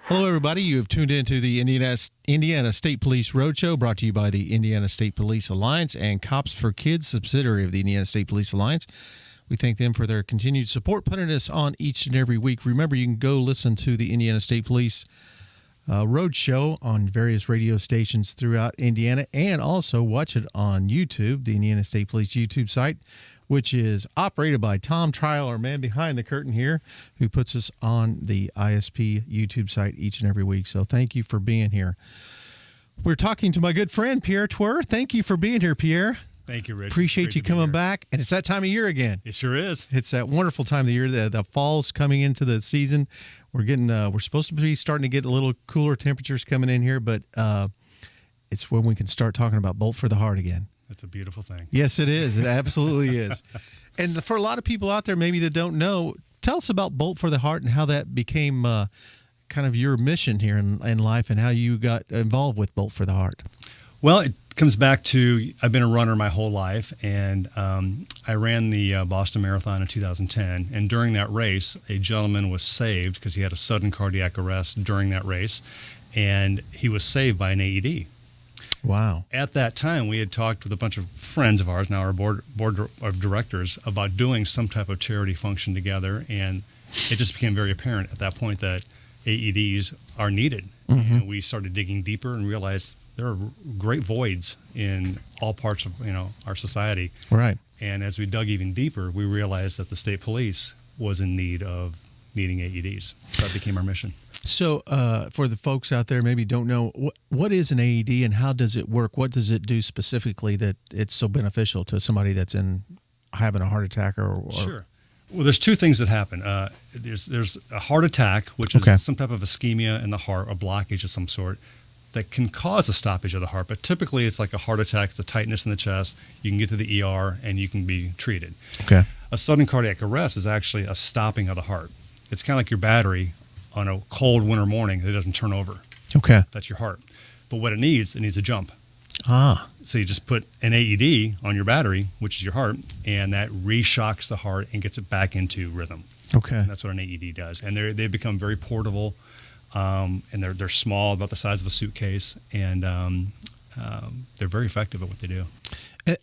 Hello, everybody. You have tuned into the Indiana State Police Roadshow, brought to you by the Indiana State Police Alliance and Cops for Kids, subsidiary of the Indiana State Police Alliance. We thank them for their continued support, putting us on each and every week. Remember, you can go listen to the Indiana State Police Roadshow on various radio stations throughout Indiana, and also watch it on YouTube, the Indiana State Police YouTube site, which is operated by Tom Trial, our man behind the curtain here, who puts us on the ISP YouTube site each and every week. So thank you for being here. We're talking to my good friend, Pierre Twer. Thank you for being here, Pierre. Thank you, Rich. Appreciate you coming back. And it's that time of year again. It sure is. It's that wonderful time of the year. The fall's coming into the season. We're supposed to be starting to get a little cooler temperatures coming in here, but it's when we can start talking about Bolt for the Heart again. That's a beautiful thing. Yes, it is. It absolutely is. And for a lot of people out there maybe that don't know, tell us about Bolt for the Heart and how that became kind of your mission here in life, and how you got involved with Bolt for the Heart. Well, it comes back to I've been a runner my whole life, and I ran the Boston Marathon in 2010. And during that race, a gentleman was saved because he had a sudden cardiac arrest during that race, and he was saved by an AED. Wow. At that time, we had talked with a bunch of friends of ours, now our board of directors, about doing some type of charity function together, and it just became very apparent at that point that AEDs are needed. Mm-hmm. And we started digging deeper and realized there are great voids in all parts of our society. Right. And as we dug even deeper, we realized that the state police was in need of needing AEDs. That became our mission. So for the folks out there maybe don't know, what is an AED and how does it work? What does it do specifically that it's so beneficial to somebody that's having a heart attack or Sure. Well, there's two things that happen. There's a heart attack, which is some type of ischemia in the heart, a blockage of some sort, that can cause a stoppage of the heart. But typically it's like a heart attack, the tightness in the chest. You can get to the ER and you can be treated. Okay. A sudden cardiac arrest is actually a stopping of the heart. It's kind of like your battery on a cold winter morning that doesn't turn over. Okay. That's your heart. But what it needs a jump. Ah. So you just put an AED on your battery, which is your heart, and that re-shocks the heart and gets it back into rhythm. Okay. And that's what an AED does. And they become very portable, and they're small, about the size of a suitcase, and they're very effective at what they do.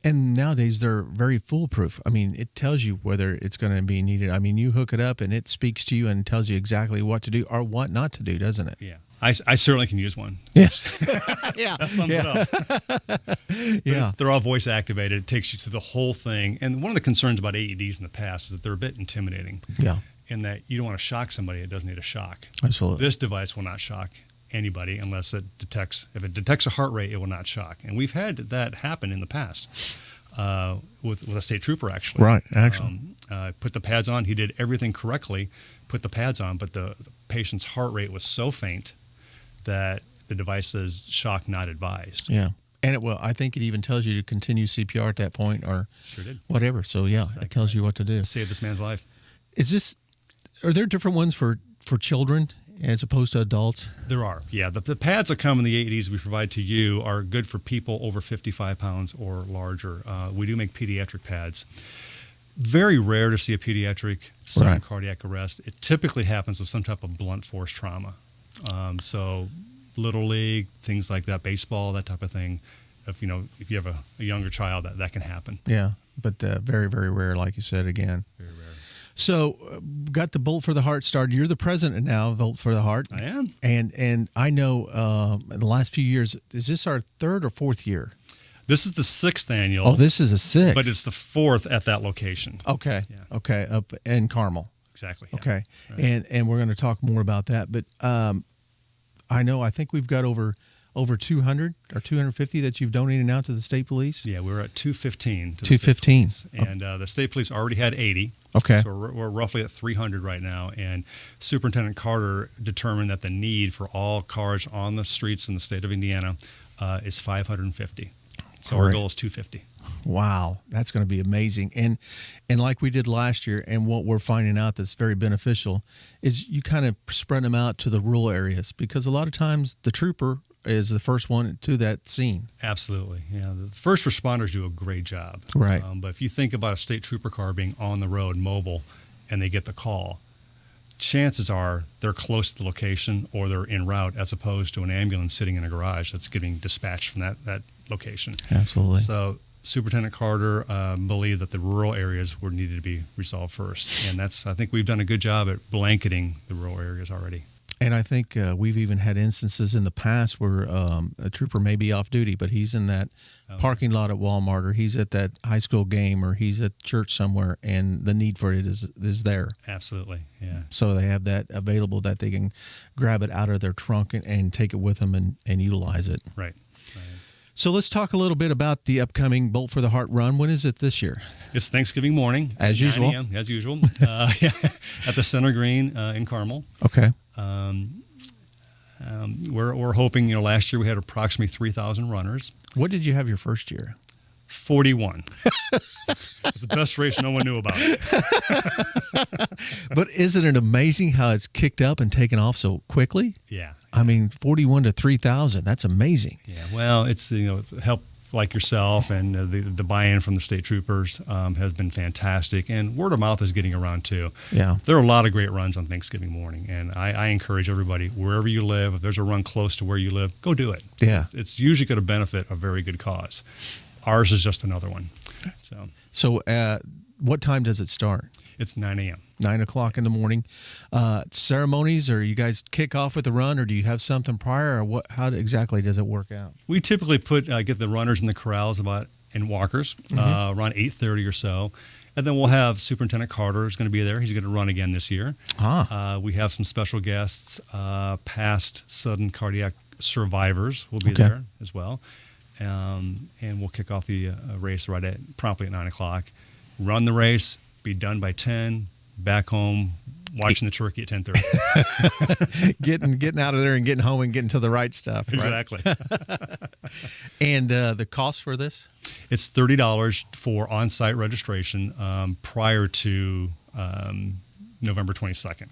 And nowadays they're very foolproof. I mean, it tells you whether it's going to be needed. I mean, you hook it up and it speaks to you and tells you exactly what to do or what not to do, doesn't it? Yeah. I certainly can use one. Yes. Yeah. That sums it up. Yeah. They're all voice activated. It takes you through the whole thing. And one of the concerns about AEDs in the past is that they're a bit intimidating. Yeah. In that you don't want to shock somebody that doesn't need a shock. Absolutely. This device will not shock anybody unless it detects a heart rate, it will not shock. And we've had that happen in the past with a state trooper, actually. Right, actually. Put the pads on. He did everything correctly, put the pads on, but the patient's heart rate was so faint that the device says shock not advised. Yeah. And I think it even tells you to continue CPR at that point or sure did. Whatever. So, yeah, exactly. It tells you what to do. Save this man's life. Are there different ones for children as opposed to adults? There are, yeah. The pads that come in the AEDs we provide to you are good for people over 55 pounds or larger. We do make pediatric pads. Very rare to see a pediatric sudden cardiac arrest. It typically happens with some type of blunt force trauma. So Little League, things like that, baseball, that type of thing. If you have a younger child, that can happen. Yeah, but very, very rare, like you said, again. Very rare. So, got the Bolt for the Heart started. You're the president now of Bolt for the Heart. I am. And I know in the last few years, is this our third or fourth year? This is the 6th annual. Oh, this is a 6th. But it's the 4th at that location. Okay. Yeah. Okay, up in Carmel. Exactly. Yeah. Okay. Right. And we're going to talk more about that. But I think we've got over 200 or 250 that you've donated now to the state police? Yeah, we're at 215. 215. And the state police already had 80. Okay. So we're roughly at 300 right now. And Superintendent Carter determined that the need for all cars on the streets in the state of Indiana is 550. So our goal is 250. Wow, that's going to be amazing. And like we did last year, and what we're finding out that's very beneficial is you kind of spread them out to the rural areas, because a lot of times the trooper is the first one to that scene. Absolutely. Yeah, the first responders do a great job. Right. But if you think about a state trooper car being on the road, mobile, and they get the call, chances are they're close to the location or they're en route, as opposed to an ambulance sitting in a garage that's getting dispatched from that location. Absolutely. So Superintendent Carter believed that the rural areas were needed to be resolved first, and I think we've done a good job at blanketing the rural areas already. And I think we've even had instances in the past where a trooper may be off duty, but he's in that parking lot at Walmart, or he's at that high school game, or he's at church somewhere, and the need for it is there. Absolutely, yeah. So they have that available that they can grab it out of their trunk and take it with them and utilize it. Right. So let's talk a little bit about the upcoming Bolt for the Heart run. When is it this year? It's Thanksgiving morning. As usual. 9 a.m., as usual. At the Center Green in Carmel. Okay. We're hoping, last year we had approximately 3,000 runners. What did you have your first year? 41. It's the best race no one knew about. But isn't it amazing how it's kicked up and taken off so quickly? Yeah. I mean, 41 to 3,000. That's amazing. Yeah. Well, it's, help like yourself and the buy-in from the state troopers has been fantastic. And word of mouth is getting around too. Yeah. There are a lot of great runs on Thanksgiving morning. And I encourage everybody, wherever you live, if there's a run close to where you live, go do it. Yeah. It's usually going to benefit a very good cause. Ours is just another one. So what time does it start? It's 9 a.m. 9 o'clock in the morning. Ceremonies, or you guys kick off with the run, or do you have something prior, or what? How exactly does it work out? We typically get the runners in the corrals in walkers around 8:30 or so. And then we'll have Superintendent Carter is going to be there. He's going to run again this year. We have some special guests, past sudden cardiac survivors will be there as well. And we'll kick off the race promptly at 9 o'clock. Run the race, be done by 10, back home, watching the turkey at 10:30. getting out of there and getting home and getting to the right stuff. Right? Exactly. And the cost for this? It's $30 for on-site registration prior to November 22nd.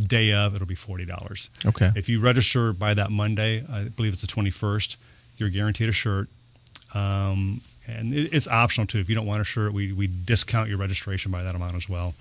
Day of, it'll be $40. Okay. If you register by that Monday, I believe it's the 21st, you're guaranteed a shirt. And it's optional, too. If you don't want a shirt, we discount your registration by that amount as well.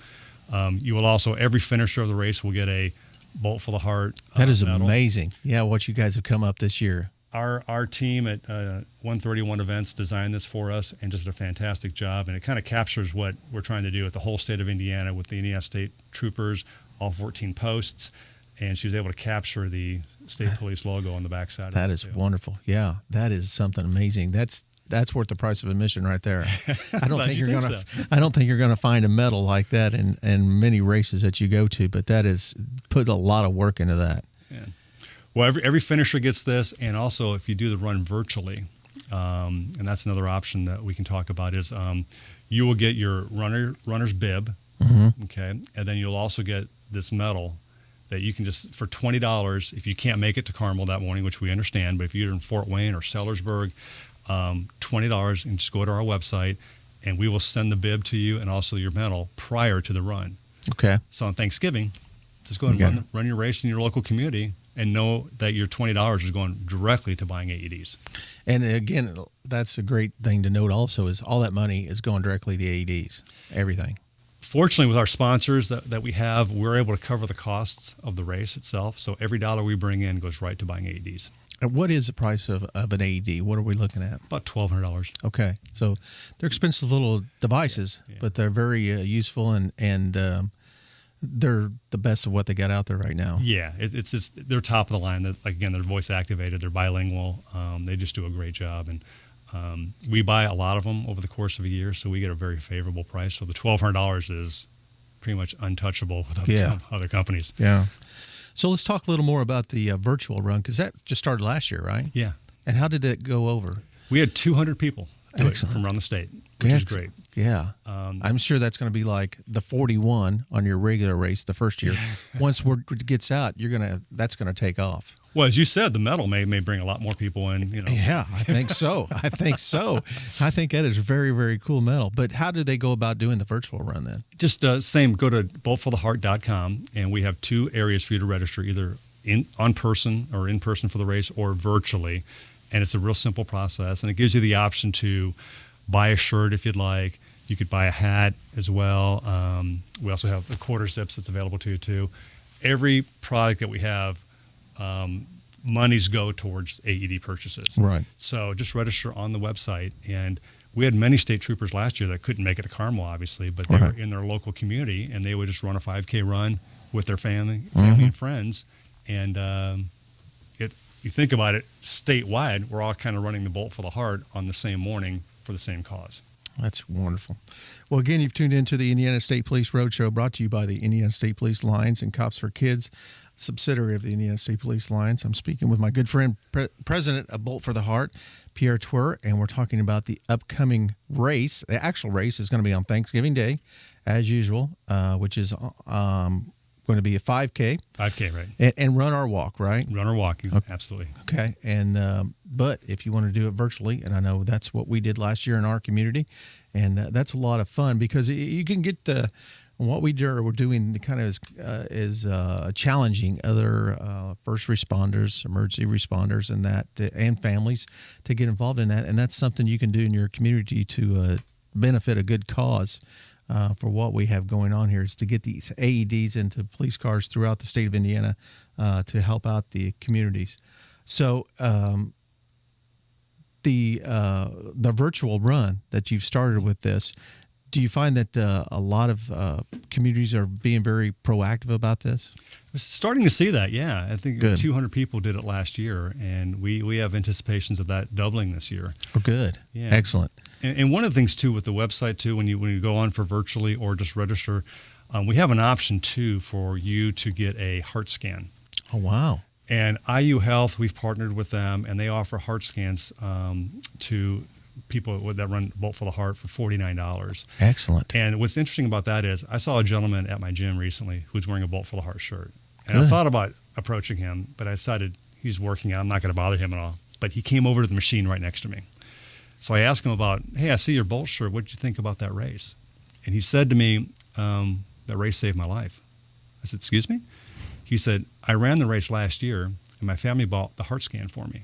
You will also, every finisher of the race will get a Bolt for the Heart That is medal. amazing. Yeah, what you guys have come up this year. Our team at 131 Events designed this for us and just did a fantastic job. And it kind of captures what we're trying to do with the whole state of Indiana with the Indiana State Troopers, all 14 posts. And she was able to capture the state police logo on the backside. That is wonderful. Yeah, that is something amazing. That's worth the price of admission right there. I don't think you're gonna find a medal like that in many races that you go to, but that is put a lot of work into that. Yeah. Well, every finisher gets this, and also if you do the run virtually, and that's another option that we can talk about is you will get your runner's bib, okay, and then you'll also get this medal that you can just, for $20, if you can't make it to Carmel that morning, which we understand, but if you're in Fort Wayne or Sellersburg, $20, and just go to our website, and we will send the bib to you and also your medal prior to the run. Okay. So on Thanksgiving, just go ahead and run your race in your local community and know that your $20 is going directly to buying AEDs. And again, that's a great thing to note also is all that money is going directly to AEDs, everything. Fortunately, with our sponsors that we have, we're able to cover the costs of the race itself. So every dollar we bring in goes right to buying AEDs. And what is the price of an AED? What are we looking at? About $1,200. Okay. So they're expensive little devices, but they're very useful and they're the best of what they got out there right now. Yeah, it's just, they're top of the line. Again, they're voice activated. They're bilingual. They just do a great job. And we buy a lot of them over the course of a year, so we get a very favorable price. So the $1,200 is pretty much untouchable with other companies. Yeah. So let's talk a little more about the virtual run, because that just started last year, right? Yeah. And how did it go over? We had 200 people do it from around the state, which is great. Yeah. I'm sure that's going to be like the 41 on your regular race the first year. Once word gets out, that's going to take off. Well, as you said, the medal may bring a lot more people in. Yeah, I think so. I think that is a very, very cool medal. But how do they go about doing the virtual run then? Just same. Go to boltfortheheart.com, and we have 2 areas for you to register, either in person for the race, or virtually. And it's a real simple process, and it gives you the option to buy a shirt if you'd like. You could buy a hat as well. We also have the quarter zips that's available to you too. every product that we have, monies go towards AED purchases. Right. So just register on the website. And we had many state troopers last year that couldn't make it to Carmel, obviously, but they were in their local community, and they would just run a 5K run with their family and friends. And you think about it, statewide, we're all kind of running the Bolt for the Heart on the same morning for the same cause. That's wonderful. Well, again, you've tuned into the Indiana State Police Roadshow, brought to you by the Indiana State Police Alliance and Cops for Kids, subsidiary of the Indiana State Police Alliance. I'm speaking with my good friend, President of Bolt for the Heart, Pierre Twer, and we're talking about the upcoming race. The actual race is going to be on Thanksgiving Day, as usual, which is going to be a 5K. 5K, right. And run or walk, right? Run or walk, absolutely. Okay. And but if you want to do it virtually, and I know that's what we did last year in our community, and that's a lot of fun because you can get what we're doing kind of is challenging other first responders, emergency responders, and that and families to get involved in that, and that's something you can do in your community to benefit a good cause. For what we have going on here is to get these AEDs into police cars throughout the state of Indiana to help out the communities. So the virtual run that you've started with this, do you find that a lot of communities are being very proactive about this? We're starting to see that, yeah. I think Good. 200 people did it last year, and we have anticipations of that doubling this year. Oh, good. Yeah. Excellent. And one of the things, too, with the website, too, when you go on for virtually or just register, we have an option, too, for you to get a heart scan. Oh, wow. And IU Health, we've partnered with them, and they offer heart scans to people that run Bolt for the Heart for $49. Excellent. And what's interesting about that is I saw a gentleman at my gym recently who's wearing a Bolt for the Heart shirt. And Good. I thought about approaching him, but I decided he's working out. I'm not going to bother him at all. But he came over to the machine right next to me. So I asked him about, hey, I see your Bolt shirt. What did you think about that race? And he said to me, that race saved my life. I said, excuse me? He said, I ran the race last year, and my family bought the heart scan for me.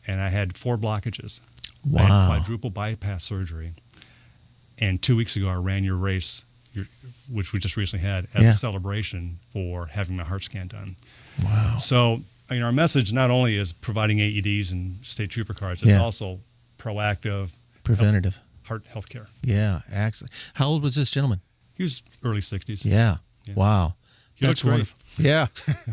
And I had 4 blockages. Wow. I had quadruple bypass surgery. And 2 weeks ago, I ran your race, which we just recently had, as a celebration for having my heart scan done. Wow. So, our message not only is providing AEDs and state trooper cards, it's also proactive, preventative health care. Yeah, excellent. How old was this gentleman? He was early 60s. Yeah. Wow. He looks great. Wonderful. Yeah.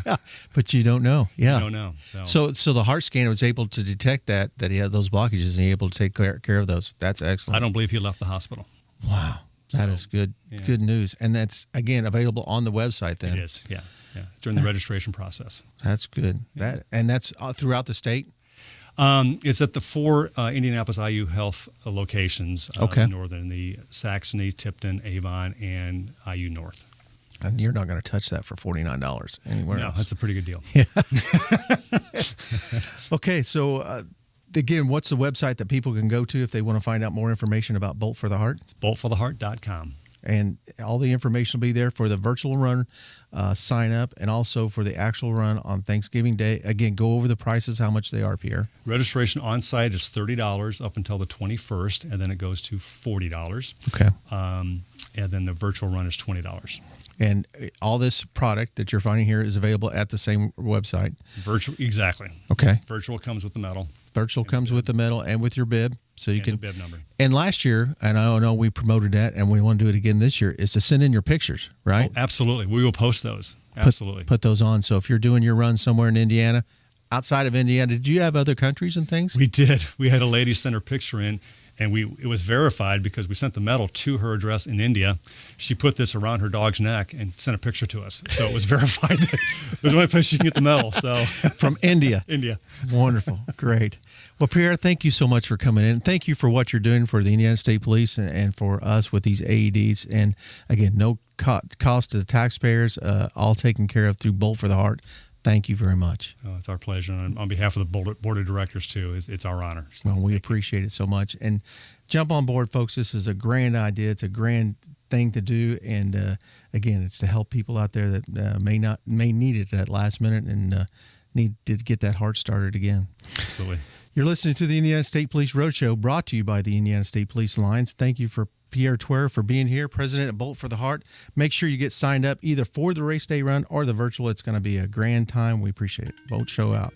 Yeah. But you don't know. Yeah. You don't know. So the heart scanner was able to detect that he had those blockages and he able to take care of those. That's excellent. I don't believe he left the hospital. Wow. That is good. Yeah. Good news. And that's, again, available on the website then. It is. Yeah. During the registration process. That's good. That's throughout the state? It's at the 4 Indianapolis IU Health locations. Northern, the Saxony, Tipton, Avon, and IU North. And you're not going to touch that for $49 anywhere else. No, that's a pretty good deal. Yeah. Okay, so again, what's the website that people can go to if they want to find out more information about Bolt for the Heart? It's boltfortheheart.com. And all the information will be there for the virtual run sign up and also for the actual run on Thanksgiving Day. Again, go over the prices, how much they are, Pierre. Registration on site is $30 up until the 21st, and then it goes to $40. Okay. And then the virtual run is $20. And all this product that you're finding here is available at the same website. Virtual, exactly. Okay. Virtual comes with the medal. Virtual comes with the medal and with your bib, so you can. The bib number. And last year, and I know we promoted that, and we want to do it again this year, is to send in your pictures, right? Oh, absolutely, we will post those. Absolutely, put those on. So if you're doing your run somewhere in Indiana, outside of Indiana, did you have other countries and things? We did. We had a lady send her picture in. And it was verified because we sent the medal to her address in India. She put this around her dog's neck and sent a picture to us. So it was verified that it was the only place you can get the medal. So from India. India. Wonderful. Great. Well, Pierre, thank you so much for coming in. Thank you for what you're doing for the Indiana State Police and for us with these AEDs. And again, no cost to the taxpayers, all taken care of through Bolt for the Heart. Thank you very much. Oh, it's our pleasure. And on behalf of the board of directors, too, it's our honor. So well, we appreciate it so much. And jump on board, folks. This is a grand idea. It's a grand thing to do. And, again, it's to help people out there that may need it at last minute and need to get that heart started again. Absolutely. You're listening to the Indiana State Police Roadshow, brought to you by the Indiana State Police Alliance. Thank you for Pierre Tuer for being here, president of Bolt for the Heart. Make sure you get signed up either for the race day run or the virtual. It's going to be a grand time. We appreciate it. Bolt Show out.